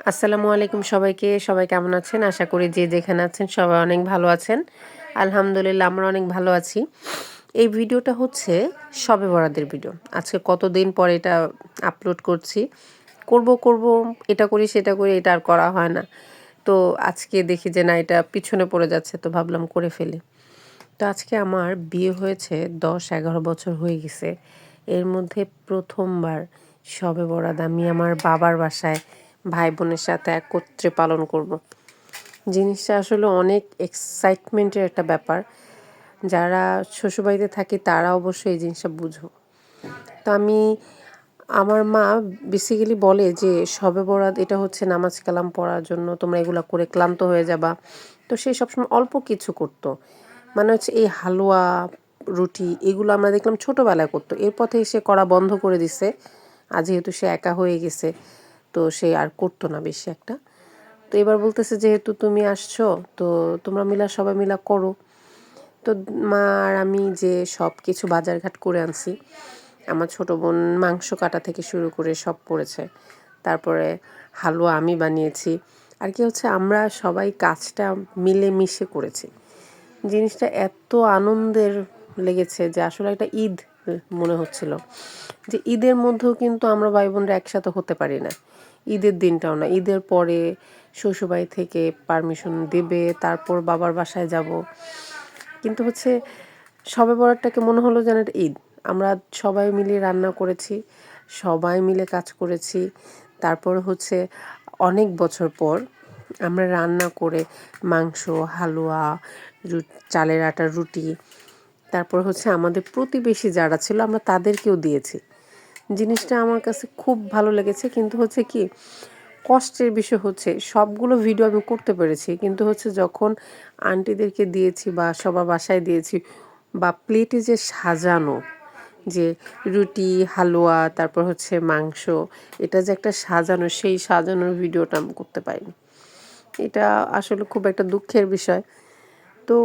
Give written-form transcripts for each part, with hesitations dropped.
আসসালামু আলাইকুম সবাইকে। সবাই কেমন আছেন? আশা করি যে যেখানে আছেন সবাই অনেক ভালো আছেন। আলহামদুলিল্লাহ আমরা অনেক ভালো আছি। এই ভিডিওটা হচ্ছে শবে বরাতের ভিডিও। আজকে কতদিন পর এটা আপলোড করছি। করব এটা করি সেটা করি, এটা আর করা হয় না। তো আজকে দেখি যে না, এটা পিছনে পড়ে যাচ্ছে, তো ভাবলাম করে ফেলি। তো আজকে আমার বিয়ে হয়েছে 10-11 বছর হয়ে গেছে। এর মধ্যে প্রথমবার শবে বরাত আমি আমার বাবার বাসায় ভাই বোনের সাথে একত্রে পালন করব। জিনিসটা আসলে অনেক এক্সাইটমেন্টের একটা ব্যাপার। যারা শ্বশুরবাড়িতে থাকি তারা অবশ্যই এই জিনিসটা বুঝো। তো আমার মা বেসিক্যালি বলে যে শবে বরাত এটা হচ্ছে নামাজ কালাম পড়ার জন্য, তোমরা এগুলো করে ক্লান্ত হয়ে যাবা। তো সে সবসময় অল্প কিছু করতো, মানে হচ্ছে এই হালুয়া রুটি এগুলো আমরা দেখলাম ছোটোবেলায় করতো, এর পথে সে করা বন্ধ করে দিছে। আর যেহেতু সে একা হয়ে গেছে তো সে আর করতো না বেশি একটা। তো এবার বলতেছে যেহেতু তুমি আসছো তো তোমরা সবাই মিলা করো। তো মা আর আমি যে সব কিছু বাজারঘাট করে আনছি, আমার ছোটো বোন মাংস কাটা থেকে শুরু করে সব করেছে। তারপরে হালুয়া আমি বানিয়েছি। আর কি হচ্ছে, আমরা সবাই কাজটা মিলেমিশে করেছি। জিনিসটা এত আনন্দের লেগেছে যে আসলে একটা ঈদ মনে হচ্ছিল। যে ঈদের মধ্যেও কিন্তু আমরা ভাই বোনরা একসাথে হতে পারি না, ঈদের দিনটাও না। ঈদের পরে শ্বশুরবাড়ি থেকে পারমিশন দেবে, তারপর বাবার বাসায় যাব। কিন্তু হচ্ছে শবে বরাতটাকে মনে হলো যেন এটা ঈদ। আমরা সবাই মিলে রান্না করেছি, সবাই মিলে কাজ করেছি। তারপর হচ্ছে অনেক বছর পর আমরা রান্না করে মাংস, হালুয়া, চালের আটার রুটি, তারপর হচ্ছে আমাদের প্রতিবেশী যারা ছিল আমরা তাদেরকেও দিয়েছি। জিনিসটা আমার কাছে খুব ভালো লেগেছে। কিন্তু হচ্ছে কি, কষ্টের বিষয় হচ্ছে সবগুলো ভিডিও আমি করতে পেরেছি, কিন্তু হচ্ছে যখন আন্টিদেরকে দিয়েছি বা সবার বাসায় দিয়েছি, বা প্লেটে যে সাজানো, যে রুটি হালুয়া তারপর হচ্ছে মাংস, এটা যে একটা সাজানো, সেই সাজানোর ভিডিওটা আমি করতে পারিনি। এটা আসলে খুব একটা দুঃখের বিষয়। তো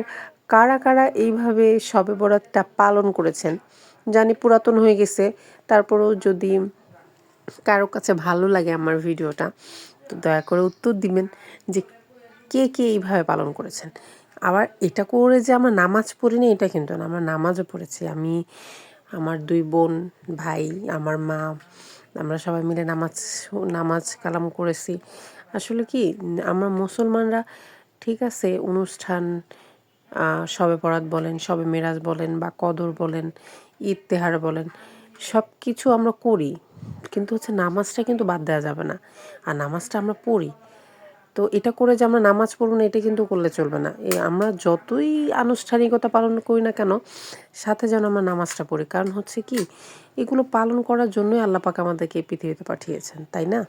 কারা কারা এইভাবে শবে বরাতটা পালন করেছেন জানি পুরাতন হয়ে গেছে, তারপরেও যদি কারো কাছে ভালো লাগে আমার ভিডিওটা তো দয়া করে উত্তর দিবেন যে কে কে এইভাবে পালন করেছেন। আবার এটা করে যে আমরা নামাজ পড়িনি এটা কিন্তু না, আমরা নামাজও পড়েছি। আমি, আমার 2 বোন, ভাই, আমার মা, আমরা সবাই মিলে নামাজ কালাম করেছি। আসলে কি, আমরা মুসলমানরা ঠিক আছে অনুষ্ঠান, শবে বরাত বলেন, শবে মেরাজ বলেন বা কদর বলেন, ঈদ তেহার বলেন, সব কিছু আমরা করি, কিন্তু হচ্ছে নামাজটা কিন্তু বাদ দেওয়া যাবে না। আর নামাজটা আমরা পড়ি। তো এটা করে যে আমরা নামাজ পড়ব না এটা কিন্তু করলে চলবে না। আমরা যতই আনুষ্ঠানিকতা পালন করি না কেন, সাথে যেন আমরা নামাজটা পড়ি। কারণ হচ্ছে কি, এগুলো পালন করার জন্যই আল্লাহ পাক আমাদেরকে এই পৃথিবীতে পাঠিয়েছেন, তাই না?